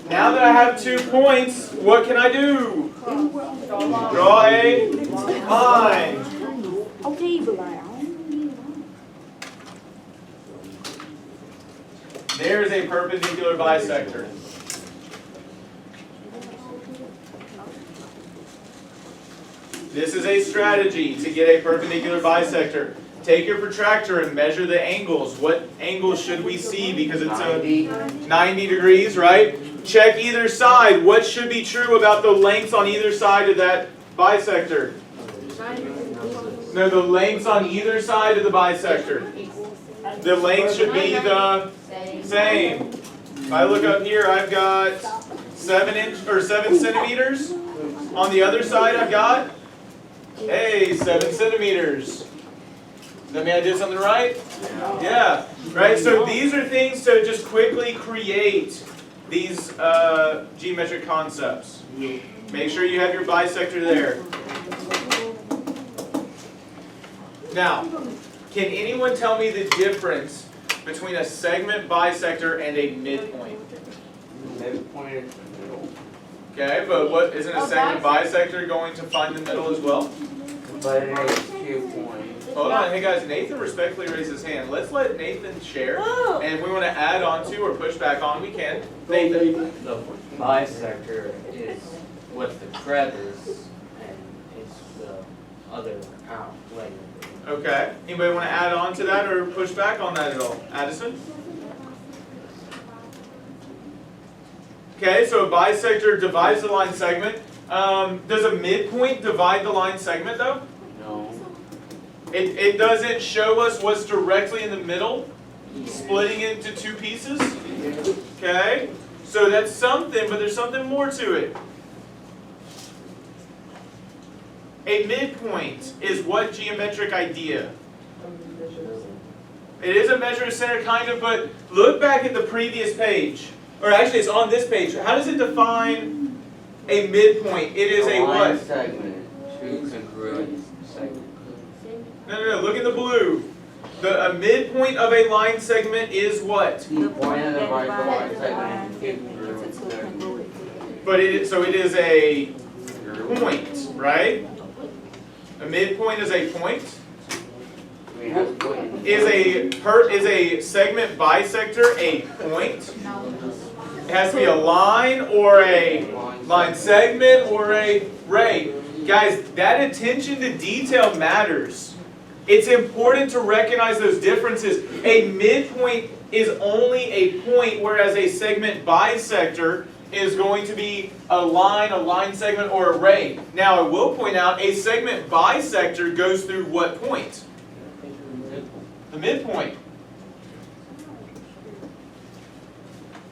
Now that I have 2 points, what can I do? Draw a line. There's a perpendicular bisector. This is a strategy to get a perpendicular bisector. Take your protractor and measure the angles. What angles should we see? Because it's 90 degrees, right? Check either side. What should be true about the lengths on either side of that bisector? No, the lengths on either side of the bisector. The length should be the same. If I look up here, I've got 7 centimeters. On the other side, I've got 7 centimeters. Does that mean I did something right? Yeah. Right? So these are things to just quickly create these geometric concepts. Make sure you have your bisector there. Now, can anyone tell me the difference between a segment bisector and a midpoint? Midpoint is the middle. Okay, but what isn't a segment bisector going to find the middle as well? But it has 2 points. Hold on, hey guys, Nathan respectfully raised his hand. Let's let Nathan share. And if we want to add on to or push back on, we can. Nathan. The bisector is what the tread is, and it's the other outlet. Okay. Anybody want to add on to that or push back on that at all? Addison? Okay, so a bisector divides the line segment. Does a midpoint divide the line segment though? No. It doesn't show us what's directly in the middle, splitting it into 2 pieces. Okay, so that's something, but there's something more to it. A midpoint is what geometric idea? It is a measure of center, kind of, but look back at the previous page. Or actually, it's on this page. How does it define a midpoint? It is a what? Segment. 2 congruent segments. No. Look at the blue. A midpoint of a line segment is what? The point of the line segment is congruent. But so it is a point, right? A midpoint is a point. Is a segment bisector a point? It has to be a line or a line segment or a ray. Guys, that attention to detail matters. It's important to recognize those differences. A midpoint is only a point, whereas a segment bisector is going to be a line segment, or a ray. Now, I will point out, a segment bisector goes through what point? The midpoint.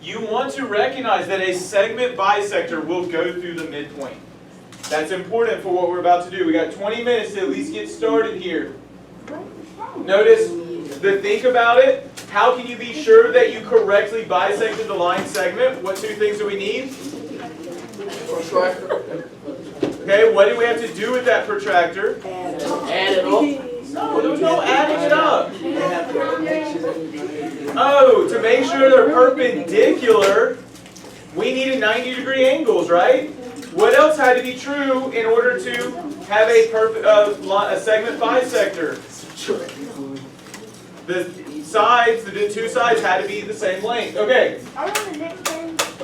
You want to recognize that a segment bisector will go through the midpoint. That's important for what we're about to do. We got 20 minutes to at least get started here. Notice the think about it. How can you be sure that you correctly bisected the line segment? What 2 things do we need? Protractor. Okay, what do we have to do with that protractor? Add it up. No, there's no adding it up. Oh, to make sure they're perpendicular, we needed 90-degree angles, right? What else had to be true in order to have a segment bisector? The 2 sides had to be the same length. Okay.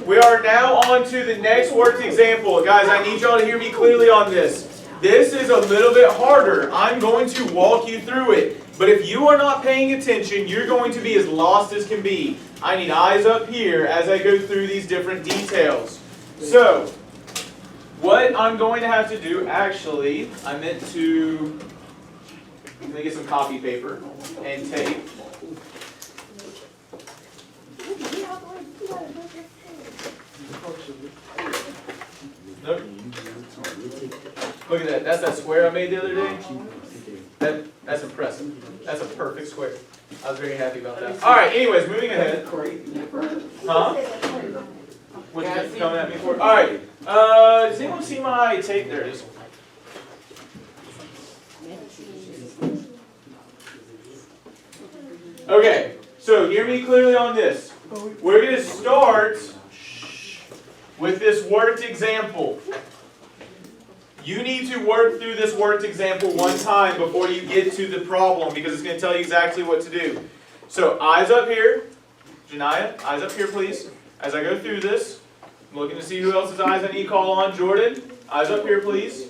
We are now on to the next worked example. Guys, I need y'all to hear me clearly on this. This is a little bit harder. I'm going to walk you through it. But if you are not paying attention, you're going to be as lost as can be. I need eyes up here as I go through these different details. So, what I'm going to have to do, actually, I meant to let me get some copy paper and tape. Nope. Look at that. That's that square I made the other day. That's impressive. That's a perfect square. I was very happy about that. All right. Anyways, moving ahead. Huh? What you coming at me for? All right. Does anyone see my tape? There it is. Okay. So hear me clearly on this. We're going to start with this worked example. You need to work through this worked example one time before you get to the problem because it's going to tell you exactly what to do. So eyes up here. Janiyah, eyes up here please. As I go through this, I'm looking to see who else's eyes I need to call on. Jordan, eyes up here please.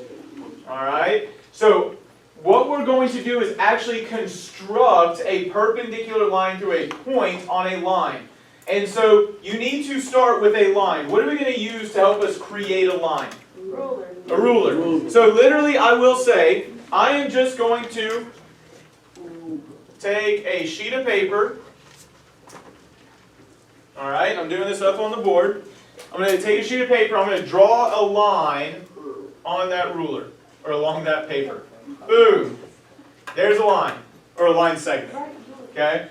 Alright. So what we're going to do is actually construct a perpendicular line through a point on a line. And so you need to start with a line. What are we going to use to help us create a line? Ruler. A ruler. So literally I will say, I am just going to take a sheet of paper. Alright, I'm doing this up on the board. I'm going to take a sheet of paper, I'm going to draw a line on that ruler, or along that paper. Boom. There's a line, or a line segment. Okay?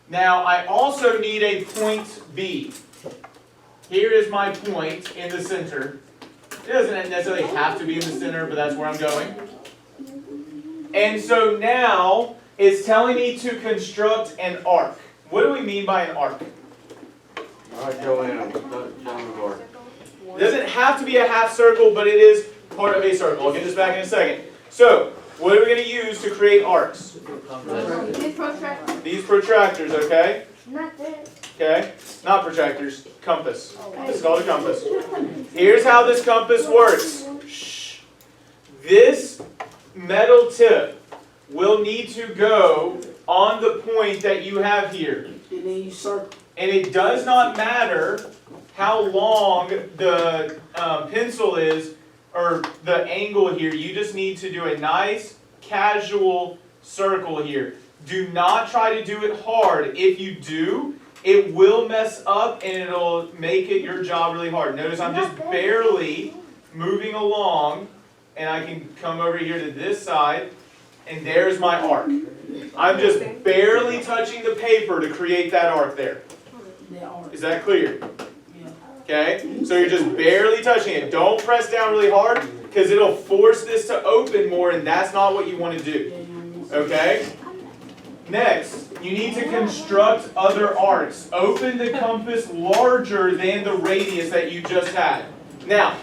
Now I also need a point B. Here is my point in the center. It doesn't necessarily have to be in the center, but that's where I'm going. And so now it's telling me to construct an arc. What do we mean by an arc? Joanna, It doesn't have to be a half circle, but it is part of a circle. I'll get this back in a second. So, what are we going to use to create arcs? These protractors, okay? Not that. Okay? Not protractors, compass. It's called a compass. Here's how this compass works. Shh. This metal tip will need to go on the point that you have here. And it does not matter how long the pencil is or the angle here. You just need to do a nice casual circle here. Do not try to do it hard. If you do, it will mess up and it'll make it your job really hard. Notice I'm just barely moving along and I can come over here to this side and there's my arc. I'm just barely touching the paper to create that arc there. Is that clear? Okay? So you're just barely touching it. Don't press down really hard because it'll force this to open more and that's not what you want to do. Okay? Next, you need to construct other arcs. Open the compass larger than the radius that you just had. Now,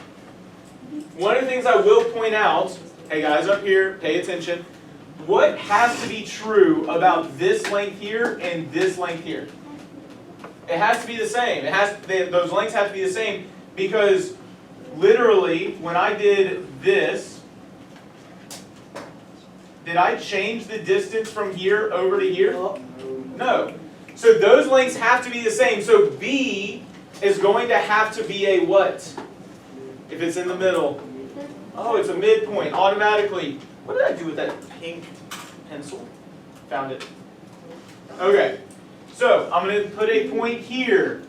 one of the things I will point out, hey guys up here, pay attention. What has to be true about this length here and this length here? It has to be the same. Those lengths have to be the same because literally when I did this, did I change the distance from here over to here? No. So those lengths have to be the same. So B is going to have to be a what? If it's in the middle. Oh, it's a midpoint automatically. What did I do with that pink pencil? Found it. Okay. So I'm going to put a point here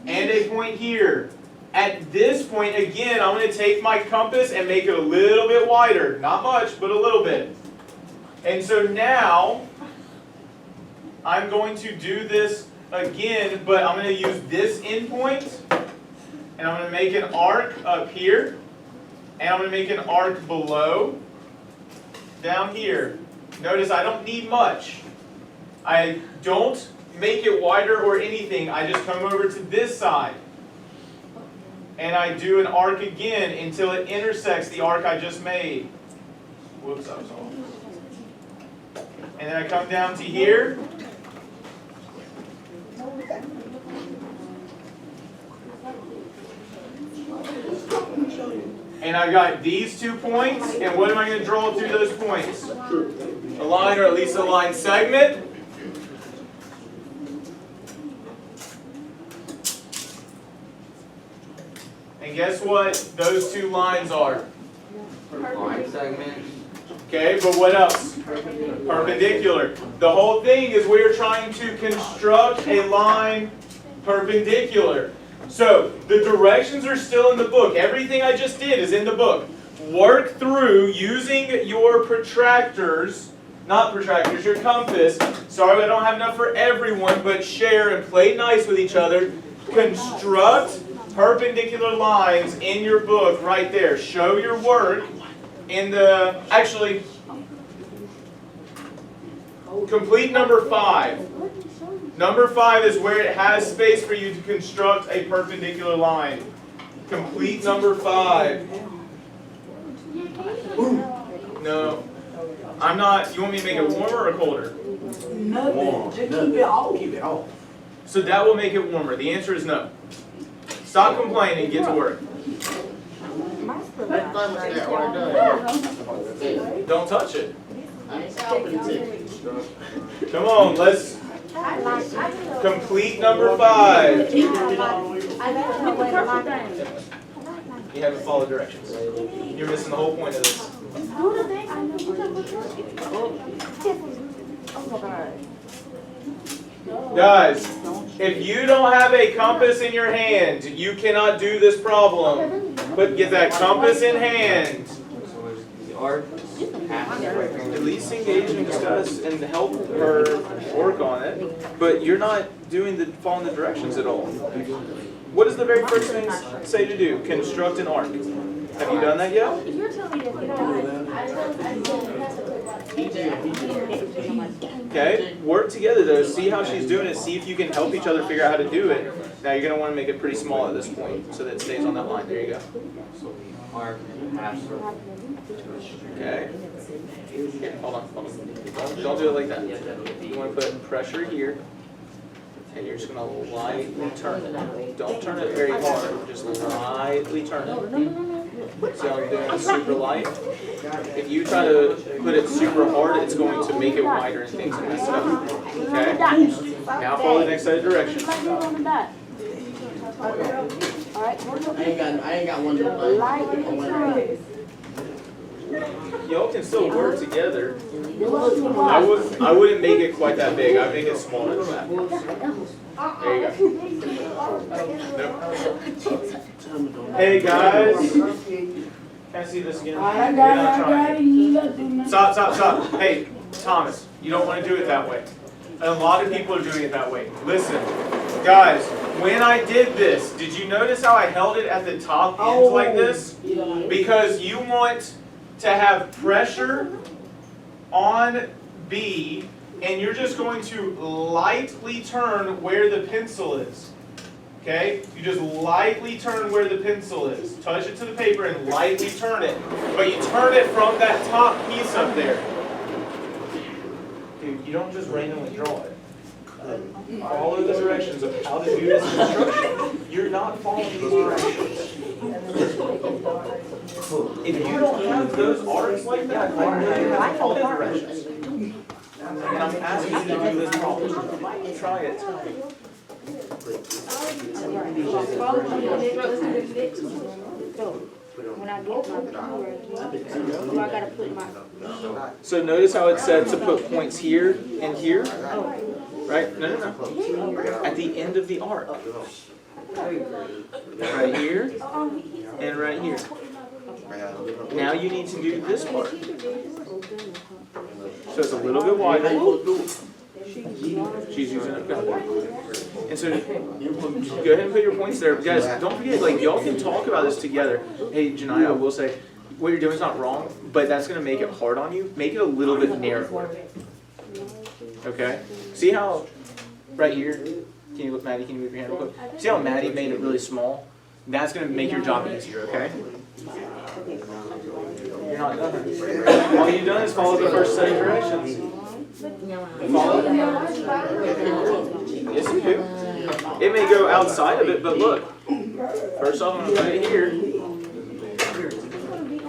and a point here. At this point, again, I'm going to take my compass and make it a little bit wider. Not much, but a little bit. And so now, I'm going to do this again, but I'm going to use this endpoint, and I'm going to make an arc up here, and I'm going to make an arc below, down here. Notice I don't need much. I don't make it wider or anything. I just come over to this side. And I do an arc again until it intersects the arc I just made. Whoops, I was off. And then I come down to here. And I've got these 2 points. And what am I going to draw through those points? A line, or at least a line segment. And guess what those 2 lines are? line segment. Okay, but what else? Perpendicular. The whole thing is we're trying to construct a line perpendicular. So the directions are still in the book. Everything I just did is in the book. Work through using your protractors, not protractors, your compass. Sorry I don't have enough for everyone, but share and play nice with each other. Construct perpendicular lines in your book right there. Show your work in the, actually, Complete number 5. Number 5 is where it has space for you to construct a perpendicular line. Complete number 5. No. I'm not. You want me to make it warmer or colder? Nothing. Just keep it off. Keep it off. So that will make it warmer. The answer is no. Stop complaining and get to work. Don't touch it. Come on, let's complete number 5. You haven't followed directions. You're missing the whole point of this. Guys, if you don't have a compass in your hand, you cannot do this problem. But get that compass in hand. So there's the arc, half At least engage and discuss and help her work on it. But you're not doing the following the directions at all. What does the very first thing say to do? Construct an arc. Have you done that yet? Okay, work together though. See how she's doing it. See if you can help each other figure out how to do it. Now you're going to want to make it pretty small at this point so that it stays on that line. There you go. So the arc, half circle. Okay. Here, hold on. Don't do it like that. You want to put pressure here. And you're just going to lightly turn it. Don't turn it very hard. Just lightly turn it. See how I'm doing it super light? If you try to put it super hard, it's going to make it wider and things and mess it up. Okay? Now follow the next set of directions. I ain't got one of those. Y'all can still work together. I wouldn't make it quite that big. I'd make it smaller than that. There you go. Nope. Hey guys. Can I see this again? You're not trying. Stop. Hey, Thomas, you don't want to do it that way. A lot of people are doing it that way. Listen, guys, when I did this, did you notice how I held it at the top ends like this? Because you want to have pressure on B, and you're just going to lightly turn where the pencil is. Okay? You just lightly turn where the pencil is. Touch it to the paper and lightly turn it. But you turn it from that top piece up there. Dude, you don't just randomly draw it. Follow the directions of how to do this construction. You're not following these directions. If you don't have those arcs like that, I know you have to follow the directions. And I'm asking you to do this problem. Try it. So notice how it said to put points here and here? Right? No. At the end of the arc. Right here and right here. Now you need to do this part. So it's a little bit wider. She's using it. And so go ahead and put your points there. But guys, don't forget, like, y'all can talk about this together. Hey, Janiyah, I will say, what you're doing is not wrong, but that's going to make it hard on you. Make it a little bit narrower. Okay? See how right here, can you look, Maddie, can you move your hand real quick? See how Maddie made it really small? That's going to make your job easier, okay? You're not done. All you've done is follow the first set of directions. Follow. Yes, you do. It may go outside of it, but look. First off, I'm going to put it here.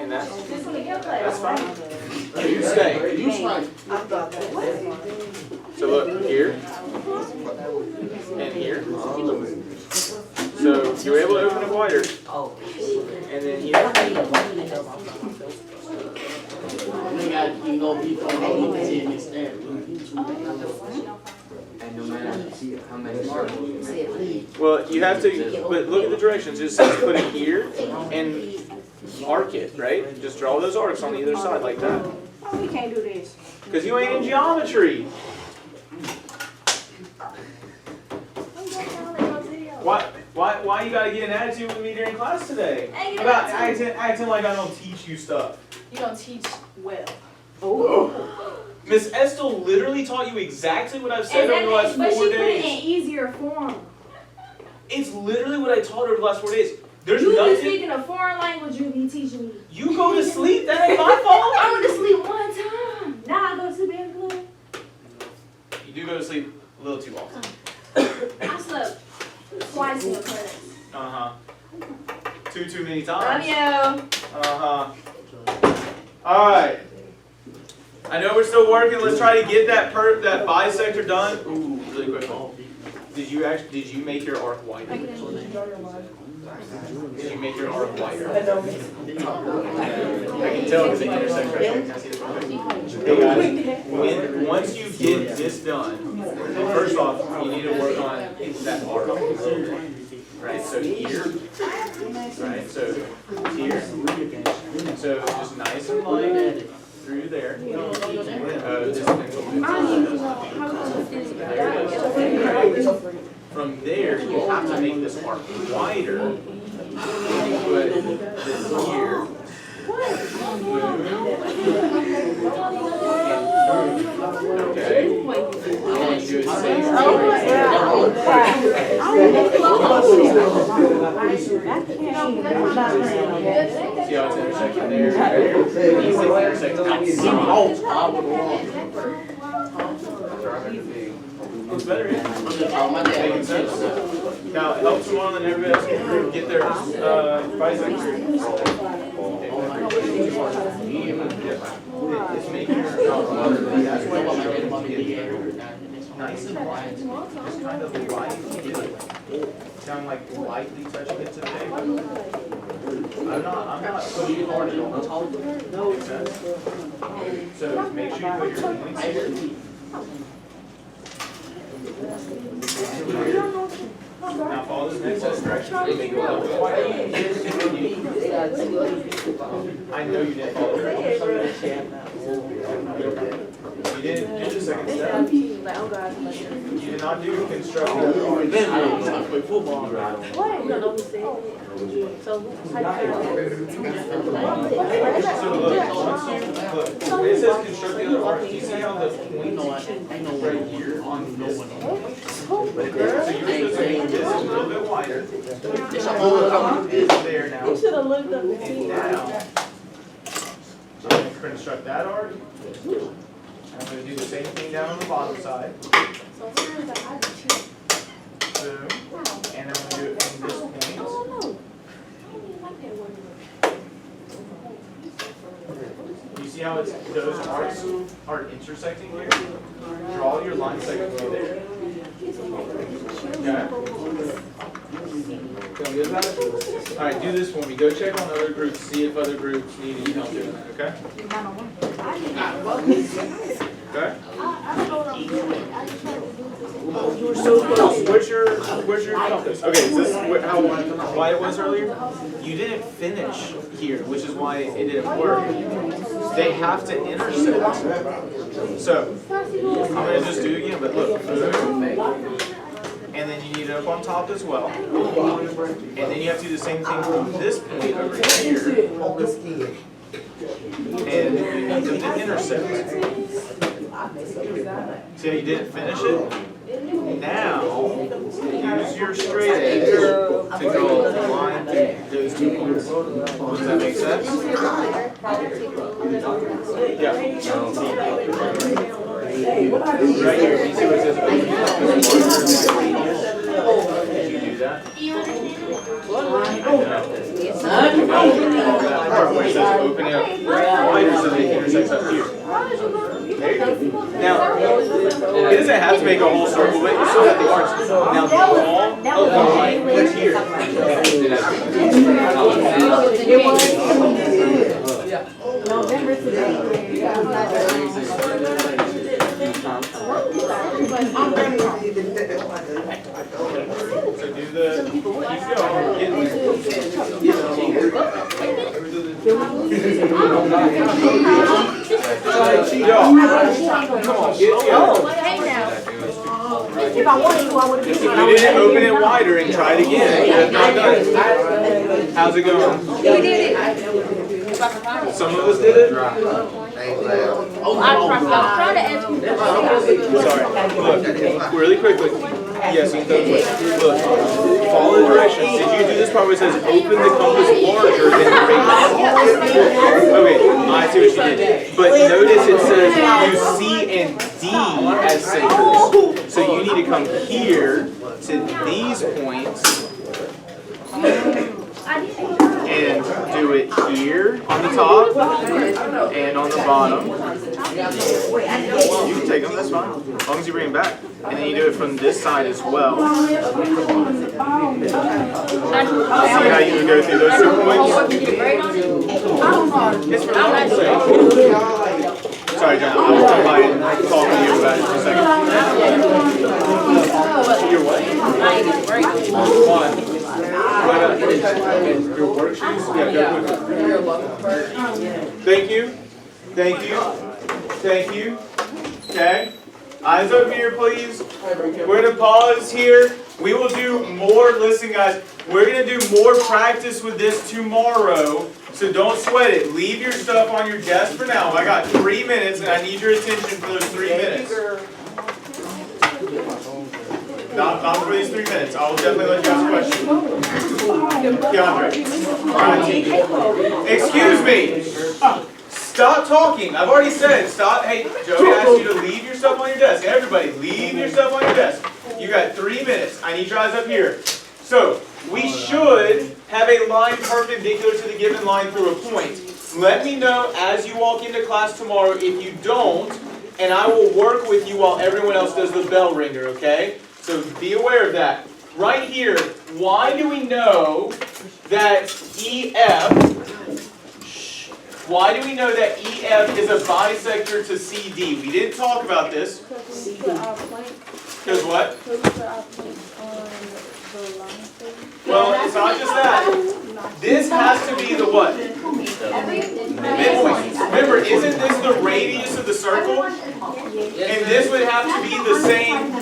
And that's fine. You stay. So look, here. And here. So you're able to open it wider. And then here. And no matter how many circles. Well, you have to, but look at the directions. It says put it here and arc it, right? Just draw those arcs on either side like that. Oh, we can't do this. Because you ain't in geometry. Why you gotta get an attitude with me during class today? About acting like I don't teach you stuff. You don't teach well. Oh. Miss Estel literally taught you exactly what I've said over the last 4 But she put it in days. easier form. It's literally what I taught her over the last 4 days. There's You be nothing. speaking a foreign language, you be teaching me. You go to sleep. That ain't my fault. I went to sleep one time. Now I go to sleep every club. You do go to sleep a little too often. I slept twice in the class. Too many Love times. you. All right. I know we're still working. Let's try to get that bisector done. Ooh, really quick. Did you make your arc wider? Did you make your arc wider? I can tell because it intersects right there. Can I see this? Hey guys, once you get this done, first off, you need to work on that arc. Right, so here. Right, so here. So just nice and light through there. From there, you have to make this arc wider. Put this here. Okay. I want you to do the same See how it's intersecting there? These things intersect Looks better, yeah? Making sense? Now, help someone and everybody else in the group get their bisector. It's making that's why nice and light. Just kind of lightly, sound like lightly touching it to the table. I'm not pushing hard at all. Makes sense? So make sure you put your points here. Now follow this next set of directions. Make it a little bit wider. I know you didn't follow it. You didn't do the second step. You did not do construct the other arch. So look, when it says construct the other arch, do you see how the point right here on this one? So you're supposed to make this a little bit wider. This there now. You should have looked up and And seen. now, I'm going to construct that arc. I'm going to do the same thing down on the bottom side. Boom. And then I'm going to do it from this point. You see how those arcs are intersecting here? Draw your line segment through there. Okay? Feeling good about it? Alright, do this for me. Go check on other groups, see if other groups need any help doing that, okay? Okay? You were so close. Where's your compass? Okay, is this why it was earlier? You didn't finish here, which is why it didn't work. They have to intersect. So, I'm going to just do it again, but look. Boom. And then you need it up on top as well. And then you have to do the same thing from this point over here. And you need them to intersect. See how you didn't finish it? Now, use your straight edge to go line through those 2 points. Does that make sense? Yeah. Right here, you see what it says open up? Did you do that? That part where it says open it up wider so they intersect up here. There you go. Now, it doesn't have to make a whole circle, but you still have the arch. Now, draw a line right here. November today. So do the, keep going, get If I wanted to, I would have If been. you didn't open it wider and try it again, you have not done it. How's it going? Some of us did it? I'm trying to ask you. Sorry, look, really quickly. Yes, you can look, follow the directions. Did you do this part where it says open the compass larger than the radius? Okay, I see what you did. But notice it says use C and D as centers. So you need to come here to these points and do it here on the top and on the bottom. You can take them, that's fine. As long as you bring them back. And then you do it from this side as well. See how you would go through those 2 points? It's for sorry, John, I will come by and talk to you about it for a second. Your what? One. Your worksheets? Yeah, go quick. Thank you. Thank you. Thank you. Okay. Eyes open here, please. We're going to pause here. We will do more. Listen, guys. We're going to do more practice with this tomorrow. So don't sweat it. Leave your stuff on your desk for now. I got 3 minutes, and I need your attention for those 3 minutes. Not for these 3 minutes. I will definitely let you ask questions. DeAndre. Excuse me. Stop talking. I've already said stop. Hey, Joey asked you to leave your stuff on your desk. Everybody, leave your stuff on your desk. You got 3 minutes. I need your eyes up here. So, we should have a line perpendicular to the given line through a point. Let me know as you walk into class tomorrow if you don't, and I will work with you while everyone else does the bell ringer, okay? So be aware of that. Right here, why do we know that why do we know that EF is a bisector to CD? We didn't talk about this. Because what? Well, it's not just that. This has to be the what? Midpoint. Remember, isn't this the radius of the circle? And this would have to be the same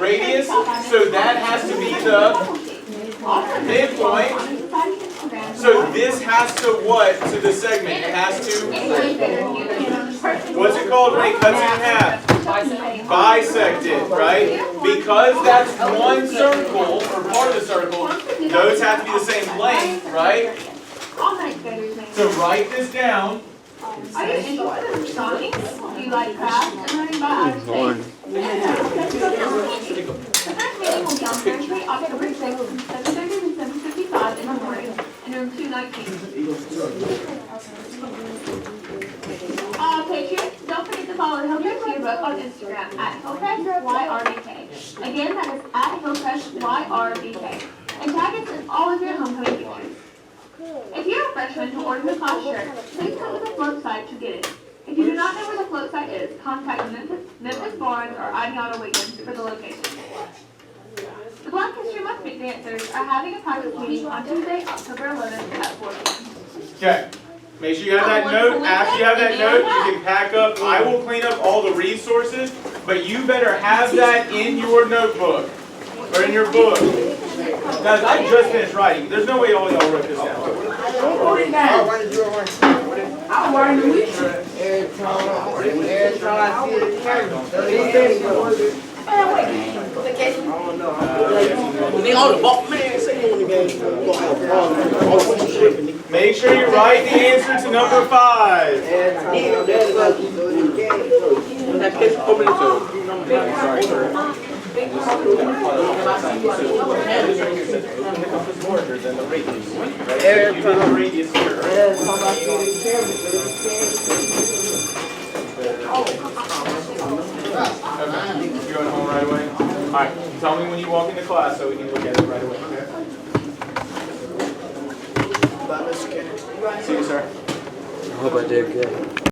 radius, so that has to be the midpoint. So this has to what to the segment? It has to, what's it called when it cuts it in half? Bisected, right? Because that's one circle, or part of the circle, those have to be the same length, right? So write this down. Are you interested in drawing? Do you like crafts and learning about how to shape? The first meeting will be on Thursday, October 6th, from 7:30 to 7:55 in the morning, in room 219. Patriots, don't forget to follow Hillcrest Yearbook on Instagram at HillcrestYRBK. Again, that is at HillcrestYRBK. And tag us in all of your homecoming pictures. If you're a freshman who ordered a class shirt, please come to the float site to get it. If you do not know where the float site is, contact Memphis Barnes or Adiana Wiggins for the location. The Black History Month Big Dancers are having a practice meeting on Tuesday, October 11th at 4 p.m. Okay. Make sure you have that note. After you have that note, you can pack up. I will clean up all the resources, but you better have that in your notebook or in your book. Guys, I just finished writing. There's no way all y'all wrote this down. I'm writing with you. Make sure you write the answer to number 5. Okay, you going home right away? Alright, tell me when you walk into class so we can look at it right away, okay? Bye, Mr. Kennedy. See you, sir. I hope I did good.